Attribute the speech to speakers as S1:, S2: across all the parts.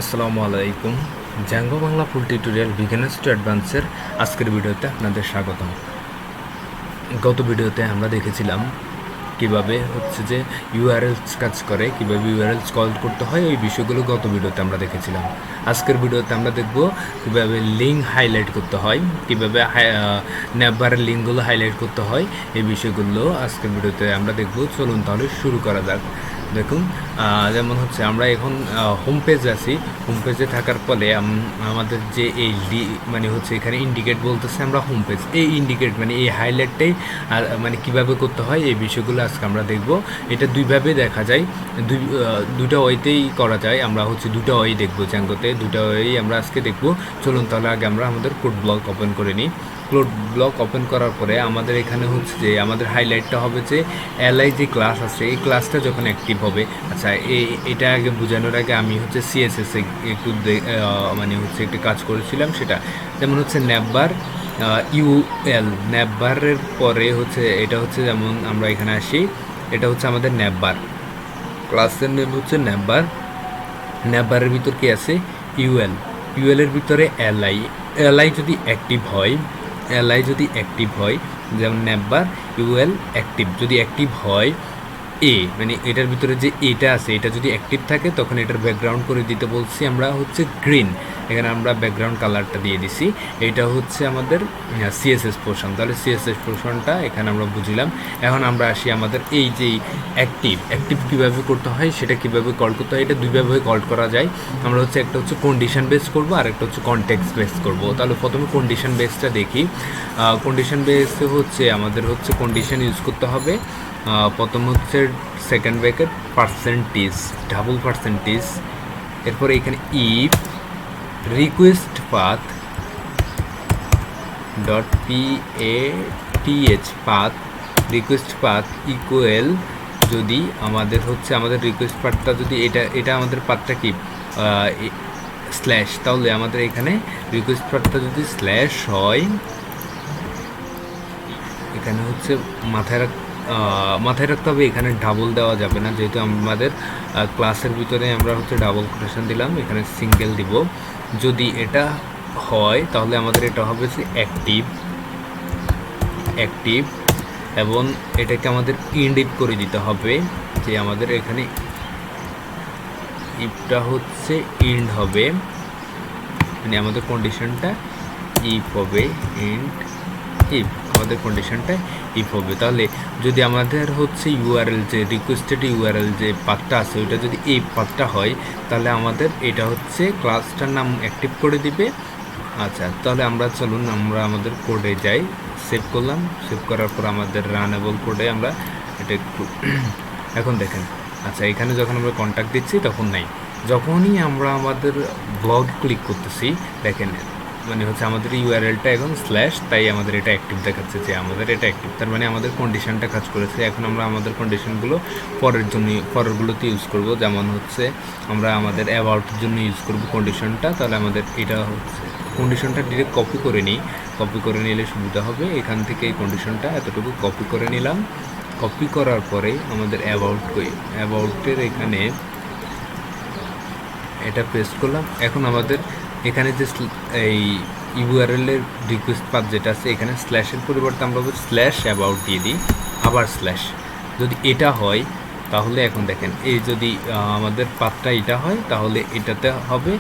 S1: আসসালামু আলাইকুম। Django Bangla full tutorial beginners to অ্যাডভান্সের আজকের ভিডিওতে আপনাদের স্বাগতম। গত ভিডিওতে আমরা দেখেছিলাম কিভাবে হচ্ছে যে ইউআরএলস কাজ করে, কিভাবে ইউআরএলস কল করতে হয়, ওই বিষয়গুলো গত ভিডিওতে আমরা দেখেছিলাম। আজকের ভিডিওতে আমরা দেখব কিভাবে লিঙ্ক হাইলাইট করতে হয়, কিভাবে ন্যাভবারের লিঙ্কগুলো হাইলাইট করতে হয়, এই বিষয়গুলো আজকের ভিডিওতে আমরা দেখব। চলুন তাহলে শুরু করা যাক। দেখুন, যেমন হচ্ছে আমরা এখন হোম পেজে আছি। হোম পেজে থাকার ফলে আমাদের যে এই মানে হচ্ছে এখানে ইন্ডিকেট বলতেছে আমরা হোম পেজ, এই ইন্ডিকেট মানে এই হাইলাইটটাই মানে কীভাবে করতে হয় এই বিষয়গুলো আজকে আমরা দেখব। এটা দুইভাবে দেখা যায়, দুটা ওয়েতেই করা যায়। আমরা হচ্ছে দুটা ওয়ে দেখবো জ্যাঙ্গোতে, দুটা ওয়েই আমরা আজকে দেখব। চলুন তাহলে আগে আমরা আমাদের কোড ব্লক ওপেন করে নিই। কোড ব্লক ওপেন করার পরে আমাদের এখানে হচ্ছে যে আমাদের হাইলাইটটা হবে যে এলআই যে ক্লাস আছে, এই ক্লাসটা যখন অ্যাক্টিভ হবে। আচ্ছা, এটা আগে বোঝানোর আগে আমি হচ্ছে সিএসএস একটু মানে হচ্ছে একটু কাজ করেছিলাম। সেটা যেমন হচ্ছে ন্যাভবার ইউএল, ন্যাভবারের পরে হচ্ছে এটা হচ্ছে যেমন আমরা এখানে আসি, এটা হচ্ছে আমাদের ন্যাভবার, ক্লাসের নেম হচ্ছে ন্যাভবার। ন্যাভবারের ভিতর কি আছে? ইউএল, ইউএলের ভিতরে এলআই, এলআই যদি অ্যাক্টিভ হয়, এলআই যদি অ্যাক্টিভ হয়, যেমন ন্যাভবার ইউএল অ্যাক্টিভ যদি অ্যাক্টিভ হয়, মানে এটার ভিতরে যে এটা আছে এটা যদি অ্যাক্টিভ থাকে তখন এটার ব্যাকগ্রাউন্ড করে দিতে বলছি আমরা হচ্ছে গ্রিন। এখানে আমরা ব্যাকগ্রাউন্ড কালারটা দিয়ে দিছি। এটা হচ্ছে আমাদের সিএসএস পোর্শন। তাহলে সিএসএস পোর্শনটা এখানে আমরা বুঝলাম। এখন আমরা আসি আমাদের এই যে অ্যাক্টিভ কীভাবে করতে হয়, সেটা কীভাবে কল করতে হয়। এটা দুইভাবে কল করা যায়। আমরা হচ্ছে একটা হচ্ছে কন্ডিশন বেস করব, আর একটা হচ্ছে কনটেক্সট বেস করব। তাহলে প্রথমে কন্ডিশন বেসটা দেখি। কন্ডিশন বেসে হচ্ছে আমাদের হচ্ছে কন্ডিশন ইউজ করতে হবে। প্রথম হচ্ছে second bracket percentage, double percentage, এরপরে এখানে if request path dot path, request path equal, যদি আমাদের হচ্ছে আমাদের রিকোয়েস্ট পাথটা যদি এটা আমাদের পাথটা কি স্ল্যাশ, তাহলে আমাদের এখানে রিকোয়েস্ট পাথটা যদি স্ল্যাশ হয়, এখানে হচ্ছে মাথায় রাখতে হবে এখানে ডাবল দেওয়া যাবে না, যেহেতু আমাদের ক্লাসের ভিতরে আমরা হচ্ছে ডাবল কোটেশন দিলাম, এখানে সিঙ্গেল দিব। যদি এটা হয় তাহলে আমাদের এটা হবে যে অ্যাক্টিভ, এবং এটাকে আমাদের ইন্ড ইফ করে দিতে হবে, যে আমাদের এখানে ইফটা হচ্ছে ইন্ড হবে, মানে আমাদের কন্ডিশনটা ইফ হবে, ইন্ড ইফ আমাদের কন্ডিশনটা ইফ হবে। তাহলে যদি আমাদের হচ্ছে ইউআরএল যে রিকোয়েস্টেড ইউআরএল যে পাথটা আছে ওইটা যদি এই পাথটা হয়, তাহলে আমাদের এটা হচ্ছে ক্লাসটার নাম অ্যাক্টিভ করে দিবে। আচ্ছা, তাহলে আমরা চলুন আমরা আমাদের কোডে যাই। সেভ করলাম, সেভ করার পর আমাদের রানেবল কোডে আমরা এটা একটু এখন দেখেন। আচ্ছা, এখানে যখন আমরা কন্ট্যাক্ট দিচ্ছি তখন নাই, যখনই আমরা আমাদের ব্লগ ক্লিক করতেছি দেখেন মানে হচ্ছে আমাদের ইউআরএলটা এখন স্ল্যাশ, তাই আমাদের এটা অ্যাক্টিভ দেখাচ্ছে যে আমাদের এটা অ্যাক্টিভ। তার মানে আমাদের কন্ডিশনটা কাজ করেছে। এখন আমরা আমাদের কন্ডিশনগুলো পরেরগুলোতে ইউজ করব। যেমন হচ্ছে আমরা আমাদের অ্যাবাউটের জন্য ইউজ করব কন্ডিশনটা। তাহলে আমাদের এটা হচ্ছে কন্ডিশনটা ডিরেক্ট কপি করে নিই, কপি করে নিলে সুবিধা হবে। এখান থেকে এই কন্ডিশনটা এতটুকু কপি করে নিলাম। কপি করার পরে আমাদের অ্যাবাউটের এখানে এটা পেস্ট করলাম। এখন আমাদের এখানে যে এই ইউআরএলের রিকোয়েস্ট পাথ যেটা আছে, এখানে স্ল্যাশের পরিবর্তে আমরা স্ল্যাশ অ্যাবাউট দিয়ে দিই, আবার স্ল্যাশ। যদি এটা হয় তাহলে এখন দেখেন এই যদি আমাদের পাথটা এটা হয় তাহলে এটাতে হবে।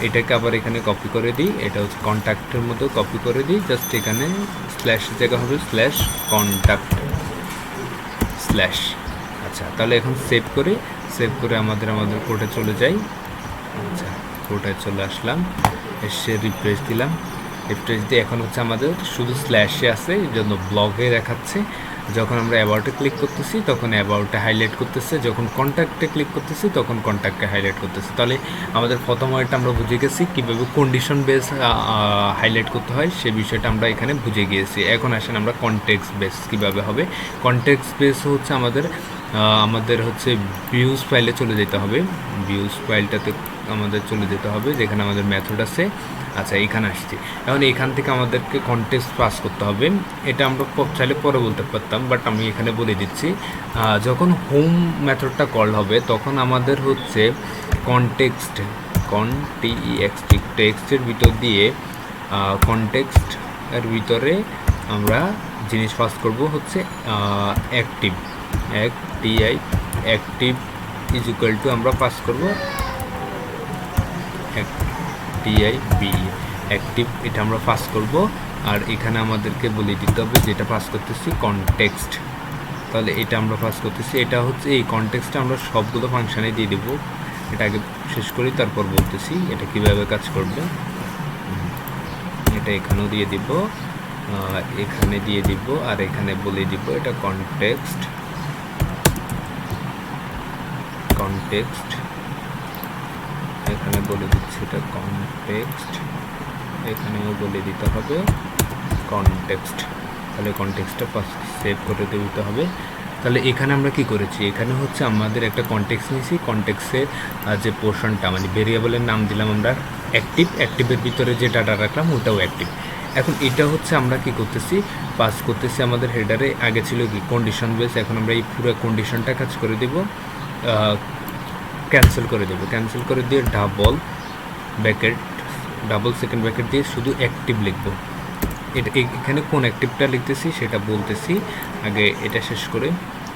S1: এটাকে আবার এখানে কপি করে দিই, এটা হচ্ছে কন্ট্যাক্টের মতো কপি করে দিই, জাস্ট এখানে স্ল্যাশের জায়গা হবে স্ল্যাশ কন্ট্যাক্ট স্ল্যাশ। আচ্ছা, তাহলে এখন সেভ করে আমাদের কোডে চলে যাই। আচ্ছা, কোডে চলে আসলাম, এসে রিফ্রেশ দিলাম। রিফ্রেশ দিয়ে এখন হচ্ছে আমাদের শুধু স্ল্যাশে আছে, এই জন্য ব্লগে দেখাচ্ছে। যখন আমরা অ্যাবাউটে ক্লিক করতেছি তখন অ্যাবাউটে হাইলাইট করতেছে, যখন কন্ট্যাক্টে ক্লিক করতেছি তখন কন্ট্যাক্টে হাইলাইট করতেছে। তাহলে আমাদের প্রথম ওয়েটা আমরা বুঝে গেছি কীভাবে কন্ডিশন বেস হাইলাইট করতে হয়, সে বিষয়টা আমরা এখানে বুঝে গিয়েছি। এখন আসেন আমরা কনটেক্সট বেস কীভাবে হবে। কনটেক্সট বেস হচ্ছে আমাদের হচ্ছে ভিউজ ফাইলে চলে যেতে হবে। ভিউজ ফাইলটাতে আমাদের চলে যেতে হবে, যেখানে আমাদের মেথড আছে। আচ্ছা, এখানে আসছি। এখন এখান থেকে আমাদেরকে কনটেক্সট পাস করতে হবে। এটা আমরা চাইলে পরে বলতে পারতাম, বাট আমি এখানে বলে দিচ্ছি। যখন হোম মেথডটা কল হবে তখন আমাদের হচ্ছে context টেক্সটের ভিতর দিয়ে কনটেক্সট এর ভিতরে আমরা জিনিস পাস করব হচ্ছে active active is equal to আমরা পাস করব অ্যাক্টিভ, এটা আমরা পাস করব। আর এখানে আমাদেরকে বলে দিতে হবে যেটা পাস করতেছি কনটেক্সট, তাহলে এটা আমরা পাস করতেছি, এটা হচ্ছে এই কনটেক্সটটা আমরা সবগুলো ফাংশানে দিয়ে দেবো। এটা আগে শেষ করি তারপর বলতেছি এটা কিভাবে কাজ করবে। এটা এখানেও দিয়ে দিব, এখানে দিয়ে দিব, আর এখানে বলে দিব এটা কনটেক্সট এখানে বলে দিচ্ছি এটা কনটেক্সট, এখানেও বলে দিতে হবে কনটেক্সট। তাহলে কনটেক্সটটা ফার্স্ট সেভ করে দিতে হবে। তাহলে এখানে আমরা কি করেছি, এখানে হচ্ছে আমাদের একটা কনটেক্সট নিয়েছি, কনটেক্সটের যে পোর্শনটা মানে ভেরিয়েবলের নাম দিলাম আমরা অ্যাক্টিভের ভিতরে যে ডাটা রাখলাম ওটাও অ্যাক্টিভ। এখন এটা হচ্ছে আমরা কি করতেছি, পাস করতেছি আমাদের হেডারে। আগে ছিল কি কন্ডিশন বেস, এখন আমরা এই পুরো কন্ডিশনটা কাজ করে দেব, ক্যান্সেল করে দিয়ে ডাবল সেকেন্ড ব্র্যাকেট দিয়ে শুধু অ্যাক্টিভ লিখব। এটা এখানে কোন অ্যাক্টিভটা লিখতেছি সেটা বলতেছি, আগে এটা শেষ করে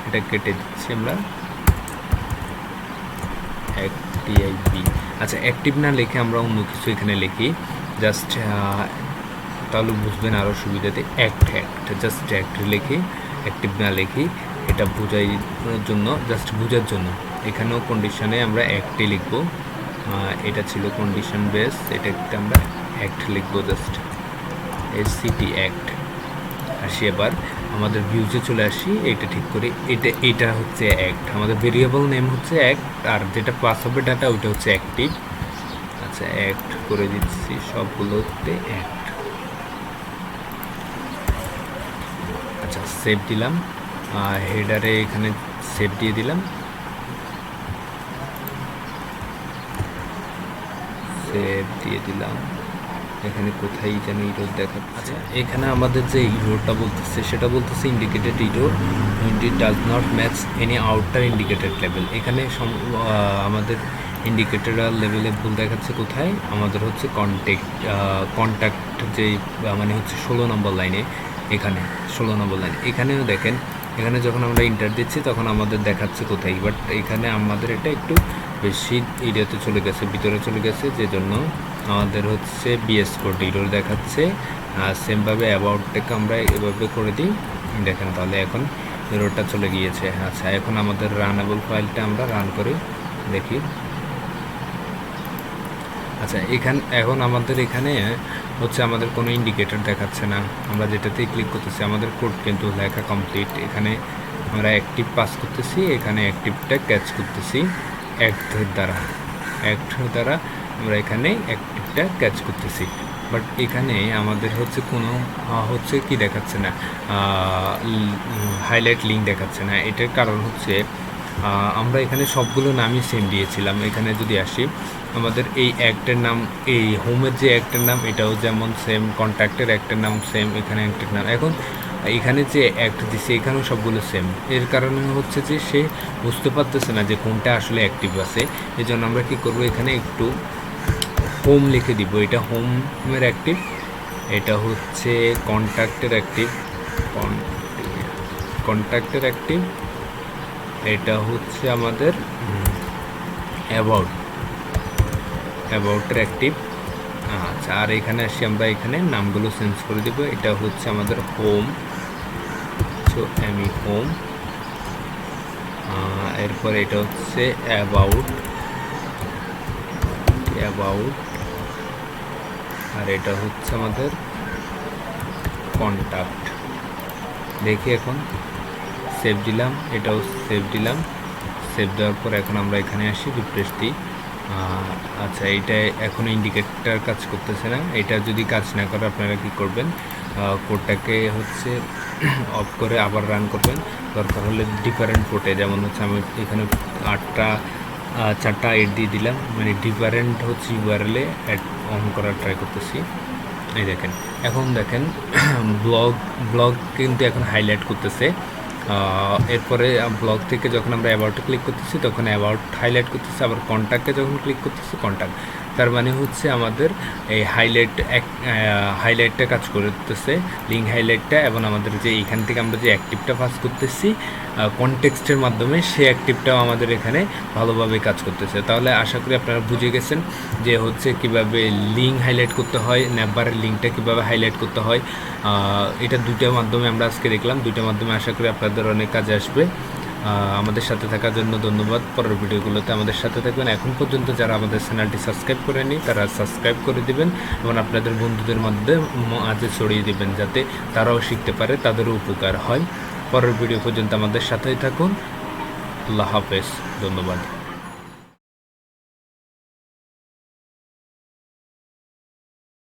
S1: এটা কেটে দিচ্ছি আমরা অ্যাক্টিভ। আচ্ছা, অ্যাক্টিভ না লিখে আমরা অন্য কিছু এখানে লিখি, জাস্ট তাহলে বুঝবেন আরও সুবিধাতে। জাস্ট অ্যাক্ট লিখি, অ্যাক্টিভ না লিখি, এটা বোঝানোর জন্য, জাস্ট বোঝার জন্য। এখানেও কন্ডিশনে আমরা অ্যাক্টই লিখব, এটা ছিল কন্ডিশন বেস, এটা আমরা অ্যাক্ট লিখব, জাস্ট এসসিটি অ্যাক্ট। আসি এবার আমাদের ভিউজে চলে আসি, এটা ঠিক করি, এটা হচ্ছে অ্যাক্ট, আমাদের ভেরিয়েবল নেম হচ্ছে অ্যাক্ট, আর যেটা পাস হবে ডাটা ওইটা হচ্ছে অ্যাক্টিভ। আচ্ছা, অ্যাক্ট করে দিচ্ছি সবগুলোতে অ্যাক্ট। আচ্ছা, সেভ দিলাম, হেডারে এখানে সেভ দিয়ে দিলাম, এখানে কোথায় যেন ইরোর দেখাচ্ছে। আচ্ছা, এখানে আমাদের যে ইরোরটা বলতেছে সেটা বলতেছে indicated error it does not match any outer indicated level. এখানে আমাদের ইন্ডিকেটেড লেভেলে ভুল দেখাচ্ছে কোথায়, আমাদের হচ্ছে কন্ট্যাক্ট যেই মানে হচ্ছে 16 নম্বর লাইনে, এখানে 16 নম্বর লাইন। এখানেও দেখেন, এখানে যখন আমরা ইন্টার দিচ্ছি তখন আমাদের দেখাচ্ছে কোথায়, বাট এখানে আমাদের এটা একটু বেশি এরিয়াতে চলে গেছে, ভিতরে চলে গেছে, যে জন্য আমাদের হচ্ছে বিএস কোড ইরোর দেখাচ্ছে। আর সেমভাবে অ্যাবাউটটাকে আমরা এভাবে করে দিই, দেখেন তাহলে এখন ইরোরটা চলে গিয়েছে। আচ্ছা, এখন আমাদের রানেবল ফাইলটা আমরা রান করে দেখি। আচ্ছা, এখন আমাদের এখানে হচ্ছে আমাদের কোনো ইন্ডিকেটর দেখাচ্ছে না, আমরা যেটাতেই ক্লিক করতেছি আমাদের কোড কিন্তু লেখা কমপ্লিট। এখানে আমরা অ্যাক্টিভ পাস করতেছি, এখানে অ্যাক্টিভটা ক্যাচ করতেছি অ্যাক্টের দ্বারা আমরা এখানে অ্যাক্টিভটা ক্যাচ করতেছি, বাট এখানে আমাদের হচ্ছে কোনো হচ্ছে কি দেখাচ্ছে না, হাইলাইট লিঙ্ক দেখাচ্ছে না। এটার কারণ হচ্ছে আমরা এখানে সবগুলো নামই সেম দিয়েছিলাম। এখানে যদি আসি, আমাদের এই অ্যাক্টের নাম, এই হোমের যে অ্যাক্টের নাম এটাও যেমন সেম, কন্ট্যাক্টের অ্যাক্টের নাম সেম, এখানে অ্যাক্টের নাম, এখন এখানে যে অ্যাক্ট দিচ্ছে এখানেও সবগুলো সেম। এর কারণে হচ্ছে যে সে বুঝতে পারতেছে না যে কোনটা আসলে অ্যাক্টিভ আছে। এই জন্য আমরা কী করবো, এখানে একটু হোম লিখে দিব, এটা হোমের অ্যাক্টিভ, এটা হচ্ছে কন্ট্যাক্টের অ্যাক্টিভ, এটা হচ্ছে আমাদের অ্যাবাউটের অ্যাক্টিভ। আচ্ছা, আর এখানে আসি আমরা, এখানে নামগুলো চেঞ্জ করে দেবো, এটা হচ্ছে আমাদের হোম, সো হোম, এরপর এটা হচ্ছে অ্যাবাউট, আর এটা হচ্ছে আমাদের কন্ট্যাক্ট। দেখি এখন সেভ দিলাম, এটাও সেভ দিলাম, সেভ দেওয়ার পর এখন আমরা এখানে আসি, রিফ্রেশ দিই। আচ্ছা, এটা এখন ইন্ডিকেটর কাজ করতেছে না। এটা যদি কাজ না করে আপনারা কি করবেন, কোডটাকে হচ্ছে অফ করে আবার রান করবেন, দরকার হলে ডিফারেন্ট পোর্টে, যেমন হচ্ছে আমি এখানে 4টা 8 দিয়ে দিলাম, মানে ডিফারেন্ট হচ্ছে ইউআরএলে অ্যাড অন করার ট্রাই করতেছি। এই দেখেন, এখন দেখেন ব্লগ কিন্তু এখন হাইলাইট করতেছে, এরপরে ব্লগ থেকে যখন আমরা অ্যাবাউটে ক্লিক করতেছি তখন অ্যাবাউট হাইলাইট করতেছি, আবার কন্ট্যাক্টে যখন ক্লিক করতেছি কন্ট্যাক্ট। তার মানে হচ্ছে আমাদের এই হাইলাইটটা কাজ করতেছে, লিঙ্ক হাইলাইটটা, এবং আমাদের যে এখান থেকে আমরা যে অ্যাক্টিভটা পাস করতেছি কনটেক্সটের মাধ্যমে, সেই অ্যাক্টিভটাও আমাদের এখানে ভালোভাবে কাজ করতেছে। তাহলে আশা করি আপনারা বুঝে গেছেন যে হচ্ছে কিভাবে লিঙ্ক হাইলাইট করতে হয়, ন্যাভবারের লিঙ্কটা কীভাবে হাইলাইট করতে হয়। এটা দুইটার মাধ্যমে আমরা আজকে দেখলাম, দুইটার মাধ্যমে আশা করি আপনাদের অনেক কাজে আসবে। আমাদের সাথে থাকার জন্য ধন্যবাদ। পরের ভিডিওগুলোতে আমাদের সাথে থাকবেন। এখন পর্যন্ত যারা আমাদের চ্যানেলটি সাবস্ক্রাইব করেনি তারা সাবস্ক্রাইব করে দিবেন এবং আপনাদের বন্ধুদের মধ্যে মাঝে ছড়িয়ে দিবেন, যাতে তারাও শিখতে পারে, তাদেরও উপকার হয়। পরের ভিডিও পর্যন্ত আমাদের সাথেই থাকুন। আল্লাহ হাফেজ, ধন্যবাদ।